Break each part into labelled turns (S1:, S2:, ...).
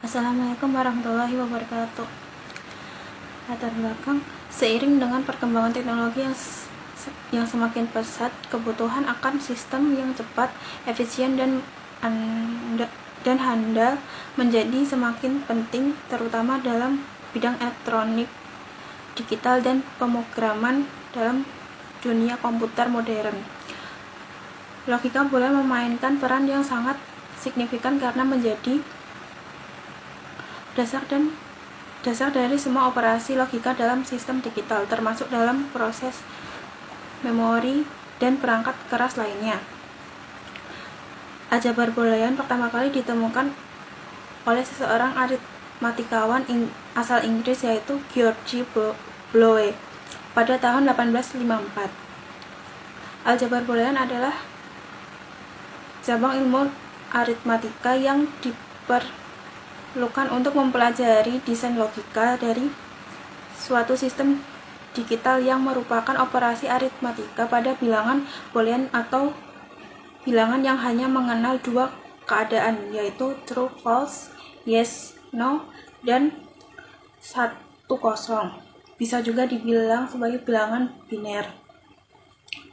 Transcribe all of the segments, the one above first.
S1: Assalamualaikum warahmatullahi wabarakatuh. Latar belakang, seiring dengan perkembangan teknologi yang semakin pesat, kebutuhan akan sistem yang cepat, efisien, dan handal menjadi semakin penting, terutama dalam bidang elektronik, digital, dan pemrograman dalam dunia komputer modern. Logika boleh memainkan peran yang sangat signifikan karena menjadi dasar dari semua operasi logika dalam sistem digital, termasuk dalam proses memori dan perangkat keras lainnya. Aljabar Boolean pertama kali ditemukan oleh seseorang aritmatikawan asal Inggris, yaitu George Boole pada tahun 1854. Aljabar Boolean adalah cabang ilmu aritmatika yang diperlukan untuk mempelajari desain logika dari suatu sistem digital yang merupakan operasi aritmatika pada bilangan Boolean atau bilangan yang hanya mengenal dua keadaan, yaitu true, false, yes, no, dan 1, 0. Bisa juga dibilang sebagai bilangan biner.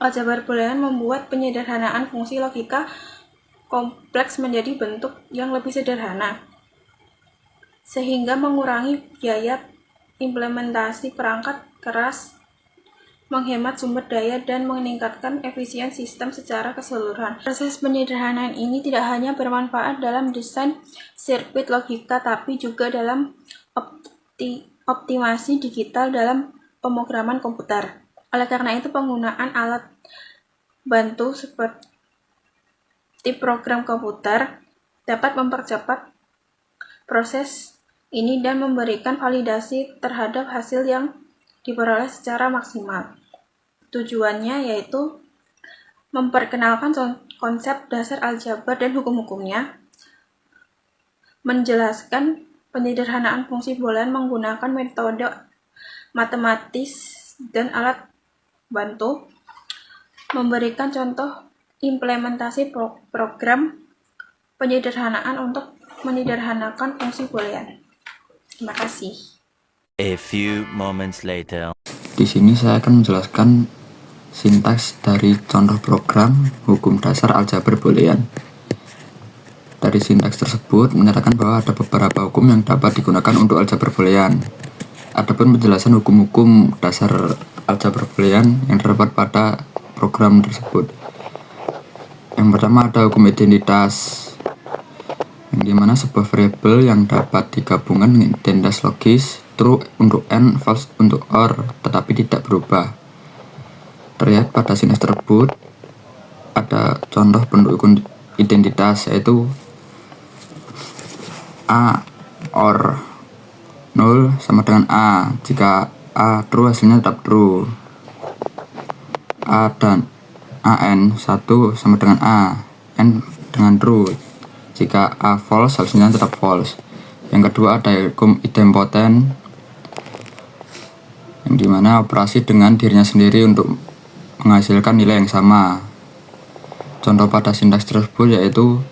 S1: Aljabar Boolean membuat penyederhanaan fungsi logika kompleks menjadi bentuk yang lebih sederhana, sehingga mengurangi biaya implementasi perangkat keras, menghemat sumber daya, dan meningkatkan efisiensi sistem secara keseluruhan. Proses penyederhanaan ini tidak hanya bermanfaat dalam desain sirkuit logika, tapi juga dalam optimasi digital dalam pemrograman komputer. Oleh karena itu, penggunaan alat bantu seperti program komputer dapat mempercepat proses ini dan memberikan validasi terhadap hasil yang diperoleh secara maksimal. Tujuannya yaitu memperkenalkan konsep dasar aljabar dan hukum-hukumnya, menjelaskan penyederhanaan fungsi Boolean menggunakan metode matematis dan alat bantu, memberikan contoh implementasi program penyederhanaan untuk menyederhanakan fungsi Boolean. Terima kasih.
S2: A few moments later.
S3: Di sini saya akan menjelaskan sintaks dari contoh program hukum dasar aljabar Boolean. Dari sintaks tersebut menyatakan bahwa ada beberapa hukum yang dapat digunakan untuk aljabar Boolean. Adapun penjelasan hukum-hukum dasar aljabar Boolean yang terdapat pada program tersebut. Yang pertama ada hukum identitas, yang dimana sebuah variabel yang dapat digabungkan dengan identitas logis, true untuk n, false untuk or, tetapi tidak berubah. Terlihat pada sintaks tersebut ada contoh bentuk identitas, yaitu a or 0 sama dengan a. Jika a true, hasilnya tetap true. A dan an 1 sama dengan a, n dengan true. Jika a false, hasilnya tetap false. Yang kedua ada hukum idempoten, yang dimana operasi dengan dirinya sendiri untuk menghasilkan nilai yang sama. Contoh pada sintaks tersebut yaitu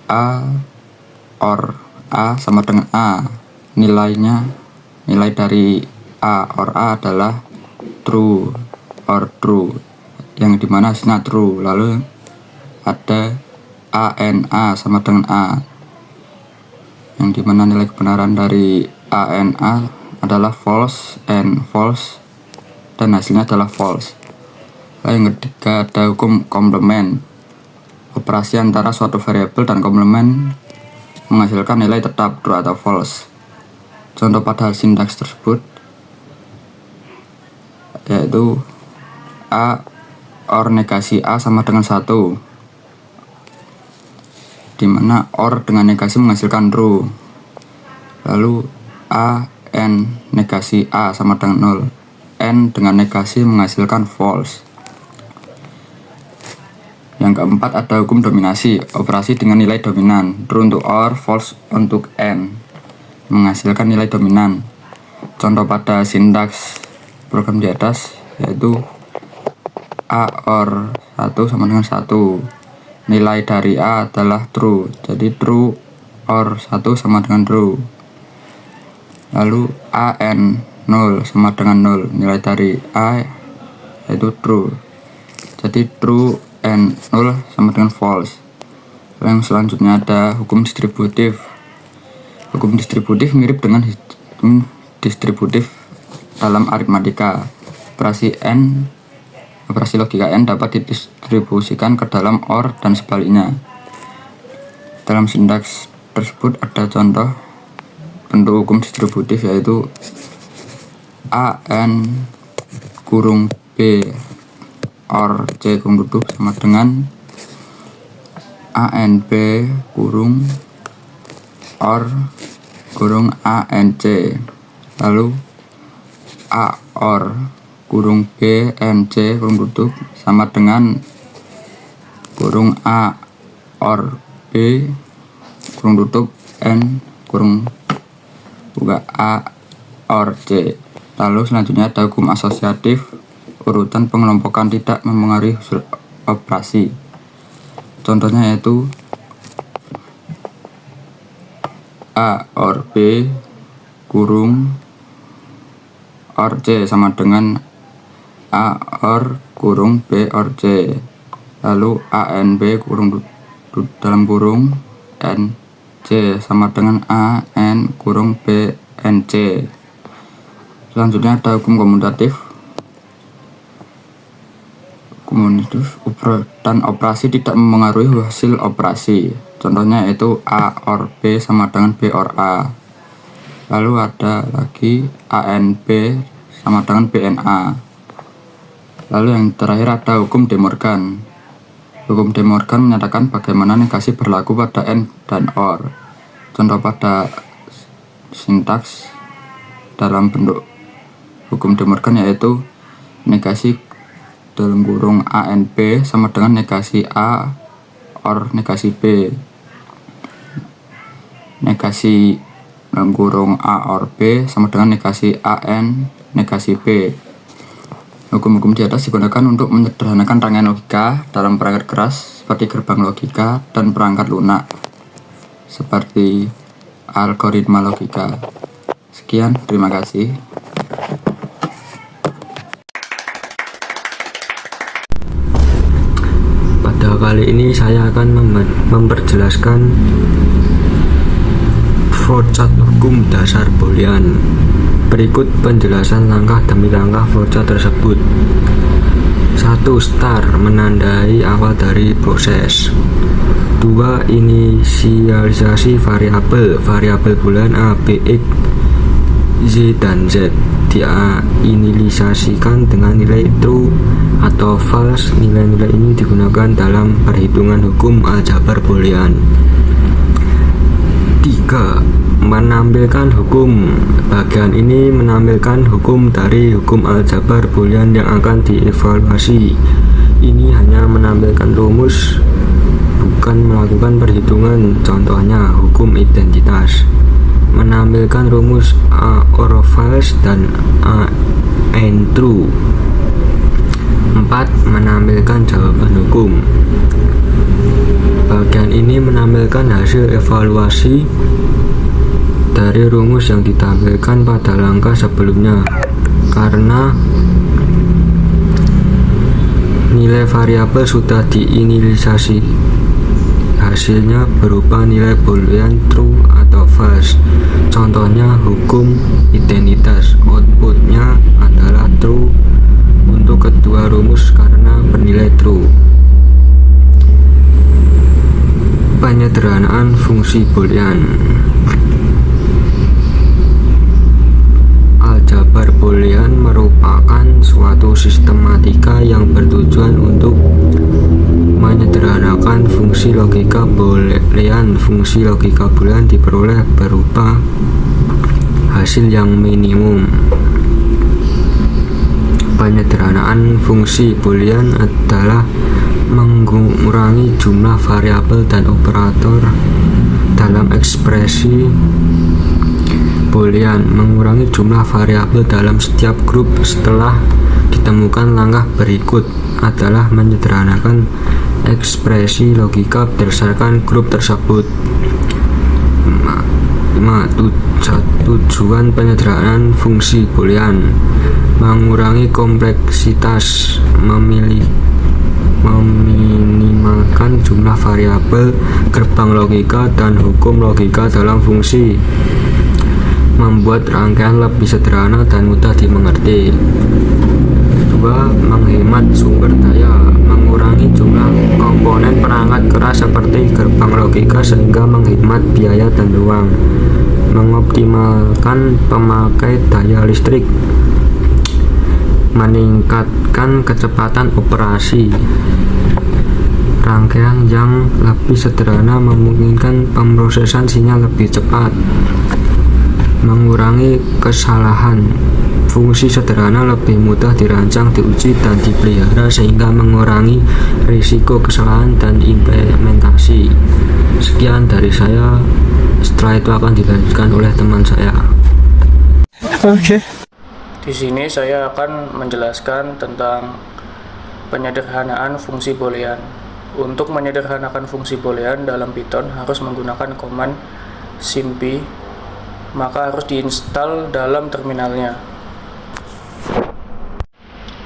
S3: a or a sama dengan a. Nilai dari a or a adalah true or true, yang dimana hasilnya true. Lalu ada ANA sama dengan A, yang dimana nilai kebenaran dari ANA adalah false and false, dan hasilnya adalah false. Lalu yang ketiga ada hukum komplement, operasi antara suatu variabel dan komplement menghasilkan nilai tetap true atau false. Contoh pada sintaks tersebut yaitu A or negasi A sama dengan 1, dimana or dengan negasi menghasilkan true. Lalu a n negasi a sama dengan 0, n dengan negasi menghasilkan false. Yang keempat ada hukum dominasi, operasi dengan nilai dominan, true untuk or, false untuk n, menghasilkan nilai dominan. Contoh pada sintaks program di atas yaitu a or 1 sama dengan 1, nilai dari A adalah true, jadi true or 1 sama dengan true. Lalu AN 0 sama dengan 0, nilai dari A yaitu true, jadi true and 0 sama dengan false. Lalu yang selanjutnya ada hukum distributif. Hukum distributif mirip dengan hukum distributif dalam aritmatika. Operasi logika N dapat didistribusikan ke dalam OR dan sebaliknya. Dalam sintaks tersebut ada contoh bentuk hukum distributif, yaitu AN kurung B OR C kurung tutup sama dengan ANB kurung OR kurung ANC. Lalu A OR kurung B NC kurung tutup sama dengan kurung A OR B kurung tutup N kurung buka A OR C. Lalu selanjutnya ada hukum asosiatif. Urutan pengelompokan tidak mempengaruhi hasil operasi. Contohnya yaitu A OR B kurung OR C sama dengan A OR kurung B OR C. Lalu ANB kurung dalam kurung NC sama dengan AN kurung B NC. Selanjutnya ada hukum komutatif. Dan operasi tidak mempengaruhi hasil operasi. Contohnya yaitu A OR B sama dengan B OR A. Lalu ada lagi ANB sama dengan BNA. Lalu yang terakhir ada hukum De Morgan. Hukum De Morgan menyatakan bagaimana negasi berlaku pada N dan OR. Contoh pada sintaks dalam bentuk hukum De Morgan yaitu negasi dalam kurung ANB sama dengan negasi A OR negasi B. Negasi dalam kurung A OR B sama dengan negasi AN negasi B. Hukum-hukum di atas digunakan untuk menyederhanakan rangkaian logika dalam perangkat keras seperti gerbang logika dan perangkat lunak seperti algoritma logika. Sekian, terima kasih.
S4: Pada kali ini saya akan memperjelaskan flowchart hukum dasar Boolean. Berikut penjelasan langkah demi langkah flowchart tersebut. 1. Start menandai awal dari proses. 2. Inisialisasi variabel. Variabel Boolean A, B, X, Z, dan Z diinisialisasikan dengan nilai true atau false. Nilai-nilai ini digunakan dalam perhitungan hukum aljabar Boolean. 3. Menampilkan hukum. Bagian ini menampilkan hukum dari hukum aljabar Boolean yang akan dievaluasi. Ini hanya menampilkan rumus, bukan melakukan perhitungan. Contohnya hukum identitas. Menampilkan rumus A or false dan A and true. 4. Menampilkan jawaban hukum. Bagian ini menampilkan hasil evaluasi dari rumus yang ditampilkan pada langkah sebelumnya. Karena nilai variabel sudah diinisialisasi, hasilnya berupa nilai Boolean true atau false. Contohnya hukum identitas, outputnya adalah true untuk kedua rumus karena bernilai true. Penyederhanaan fungsi Boolean. Aljabar Boolean merupakan suatu sistematika yang bertujuan untuk menyederhanakan fungsi logika Boolean. Fungsi logika Boolean diperoleh berupa hasil yang minimum. Penyederhanaan fungsi Boolean adalah mengurangi jumlah variabel dan operator dalam ekspresi Boolean. Mengurangi jumlah variabel dalam setiap grup setelah ditemukan langkah berikut adalah menyederhanakan ekspresi logika berdasarkan grup tersebut. 5. Tujuan penyederhanaan fungsi boolean: mengurangi kompleksitas, meminimalkan jumlah variabel, gerbang logika, dan hukum logika dalam fungsi, membuat rangkaian lebih sederhana dan mudah dimengerti. 2. Menghemat sumber daya, mengurangi jumlah komponen perangkat keras seperti gerbang logika sehingga menghemat biaya dan ruang, mengoptimalkan pemakai daya listrik, meningkatkan kecepatan operasi. Rangkaian yang lebih sederhana memungkinkan pemrosesan sinyal lebih cepat, mengurangi kesalahan. Fungsi sederhana lebih mudah dirancang, diuji, dan dipelihara sehingga mengurangi risiko kesalahan dan implementasi. Sekian dari saya. Setelah itu akan dilanjutkan oleh teman saya.
S5: Di sini saya akan menjelaskan tentang penyederhanaan fungsi boolean. Untuk menyederhanakan fungsi boolean dalam Python harus menggunakan command simpy, maka harus diinstal dalam terminalnya.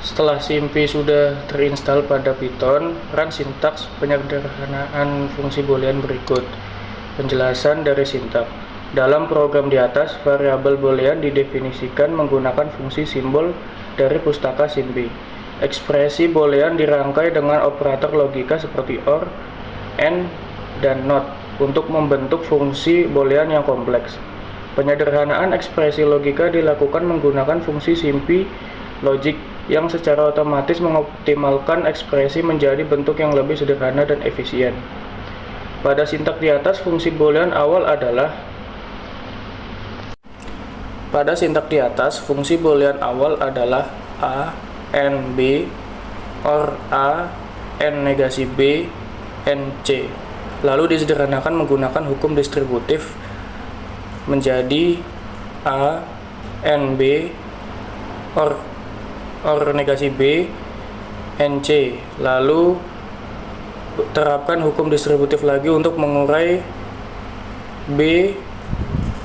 S5: Setelah simpy sudah terinstall pada Python, run sintaks penyederhanaan fungsi boolean berikut. Penjelasan dari sintaks. Dalam program di atas, variabel boolean didefinisikan menggunakan fungsi simbol dari pustaka simpy. Ekspresi boolean dirangkai dengan operator logika seperti OR, AND, dan NOT untuk membentuk fungsi boolean yang kompleks. Penyederhanaan ekspresi logika dilakukan menggunakan fungsi simpy logic yang secara otomatis mengoptimalkan ekspresi menjadi bentuk yang lebih sederhana dan efisien. Pada sintaks di atas, fungsi boolean awal adalah A, N, B, OR A, N negasi B, N, C. Lalu disederhanakan menggunakan hukum distributif menjadi A, N, B, OR negasi B, N, C. Lalu terapkan hukum distributif lagi untuk mengurai B,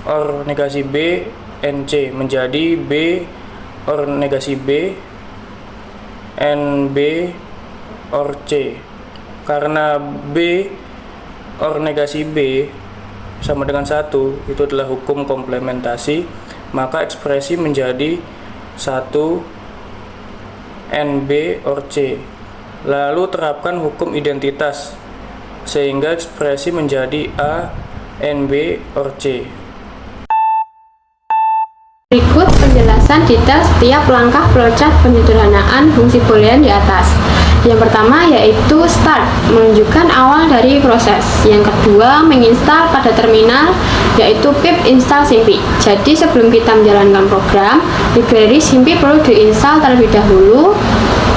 S5: OR negasi B, N, C menjadi B, OR negasi B, N, B, OR C. Karena B, OR negasi B sama dengan 1, itu adalah hukum komplementasi, maka ekspresi menjadi 1 NB OR C. Lalu terapkan hukum identitas sehingga ekspresi menjadi A NB OR C.
S6: Berikut penjelasan detail setiap langkah flowchart penyederhanaan fungsi boolean di atas. Yang pertama yaitu start, menunjukkan awal dari proses. Yang kedua, menginstal pada terminal, yaitu pip install simpy. Jadi sebelum kita menjalankan program, library simpy perlu diinstal terlebih dahulu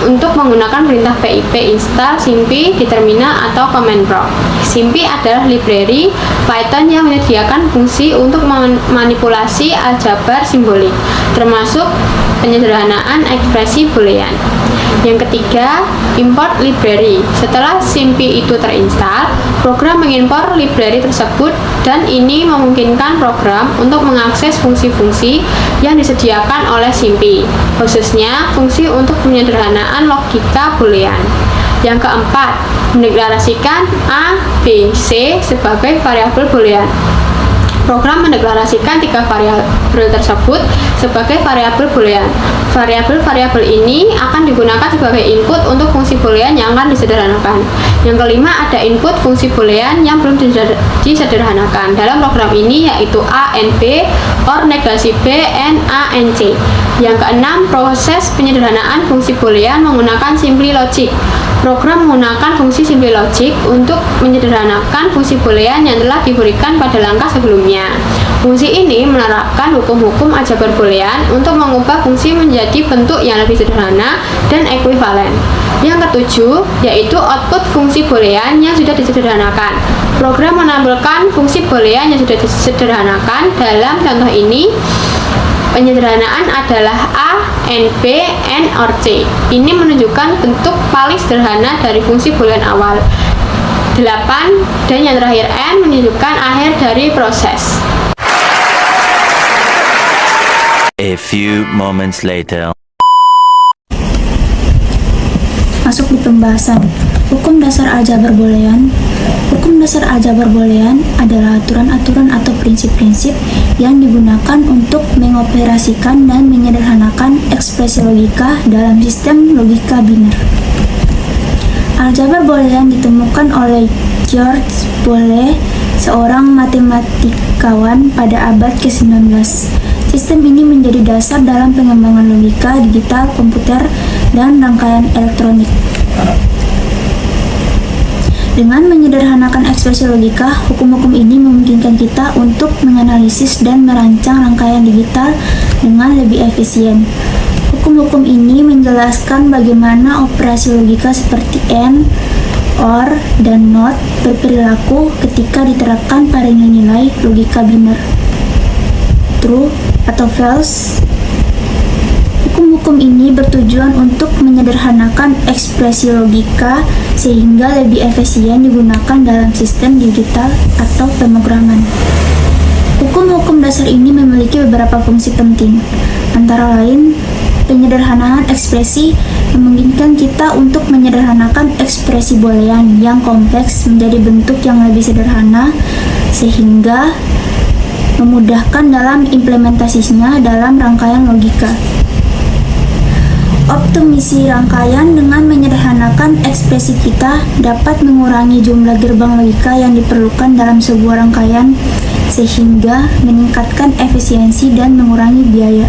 S6: untuk menggunakan perintah pip install simpy di terminal atau command prompt. Simpy adalah library Python yang menyediakan fungsi untuk memanipulasi aljabar simbolik, termasuk penyederhanaan ekspresi boolean. Yang ketiga, import library. Setelah simpy itu terinstal, program mengimpor library tersebut dan ini memungkinkan program untuk mengakses fungsi-fungsi yang disediakan oleh simpy, khususnya fungsi untuk penyederhanaan logika boolean. Yang keempat, mendeklarasikan A, B, C sebagai variabel boolean. Program mendeklarasikan 3 variabel tersebut sebagai variabel boolean. Variabel-variabel ini akan digunakan sebagai input untuk fungsi boolean yang akan disederhanakan. Yang kelima, ada input fungsi boolean yang belum disederhanakan dalam program ini, yaitu A, N, B, OR negasi B, N, A, N, C. Yang keenam, proses penyederhanaan fungsi boolean menggunakan simply logic. Program menggunakan fungsi simply logic untuk menyederhanakan fungsi boolean yang telah diberikan pada langkah sebelumnya. Fungsi ini menerapkan hukum-hukum aljabar boolean untuk mengubah fungsi menjadi bentuk yang lebih sederhana dan ekuivalen. Yang ketujuh, yaitu output fungsi boolean yang sudah disederhanakan. Program menampilkan fungsi boolean yang sudah disederhanakan. Dalam contoh ini, Penyederhanaan adalah A, N, B, N, or C. Ini menunjukkan bentuk paling sederhana dari fungsi boolean awal. 8 dan yang terakhir N menunjukkan akhir dari proses.
S2: A few moments later.
S7: Masuk di pembahasan hukum dasar aljabar boolean. Hukum dasar aljabar boolean adalah aturan-aturan atau prinsip-prinsip yang digunakan untuk mengoperasikan dan menyederhanakan ekspresi logika dalam sistem logika biner. Aljabar boolean ditemukan oleh George Boole, seorang matematikawan pada abad ke-19. Sistem ini menjadi dasar dalam pengembangan logika digital, komputer, dan rangkaian elektronik. Dengan menyederhanakan ekspresi logika, hukum-hukum ini memungkinkan kita untuk menganalisis dan merancang rangkaian digital dengan lebih efisien. Hukum-hukum ini menjelaskan bagaimana operasi logika seperti AND, OR, dan NOT berperilaku ketika diterapkan pada nilai logika biner, true atau false. Hukum-hukum ini bertujuan untuk menyederhanakan ekspresi logika sehingga lebih efisien digunakan dalam sistem digital atau pemrograman. Hukum-hukum dasar ini memiliki beberapa fungsi penting, antara lain penyederhanaan ekspresi memungkinkan kita untuk menyederhanakan ekspresi boolean yang kompleks menjadi bentuk yang lebih sederhana sehingga memudahkan dalam implementasinya dalam rangkaian logika. Optimasi rangkaian dengan menyederhanakan ekspresi kita dapat mengurangi jumlah gerbang logika yang diperlukan dalam sebuah rangkaian sehingga meningkatkan efisiensi dan mengurangi biaya.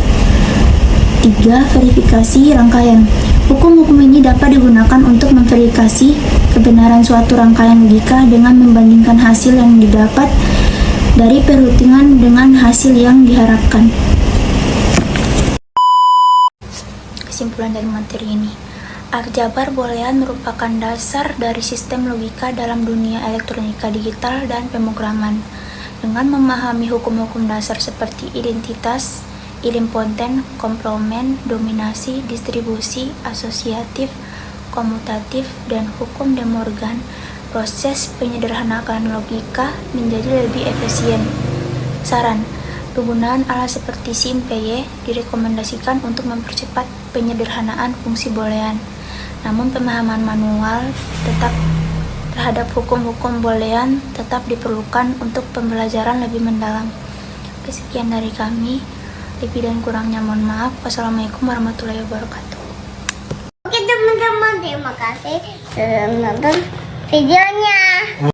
S7: 3. Verifikasi rangkaian. Hukum-hukum ini dapat digunakan untuk memverifikasi kebenaran suatu rangkaian logika dengan membandingkan hasil yang didapat dari perhitungan dengan hasil yang diharapkan. Kesimpulan dari materi ini, aljabar boolean merupakan dasar dari sistem logika dalam dunia elektronika digital dan pemrograman. Dengan memahami hukum-hukum dasar seperti identitas, idempoten, komplement, dominasi, distribusi, asosiatif, komutatif, dan hukum De Morgan, proses penyederhanaan logika menjadi lebih efisien. Saran: penggunaan alat seperti SimPy direkomendasikan untuk mempercepat penyederhanaan fungsi boolean. Namun pemahaman manual terhadap hukum-hukum boolean tetap diperlukan untuk pembelajaran lebih mendalam. Sekian dari kami. Lebih dan kurangnya mohon maaf. Wassalamualaikum warahmatullahi wabarakatuh.
S8: Oke teman-teman, terima kasih sudah menonton videonya.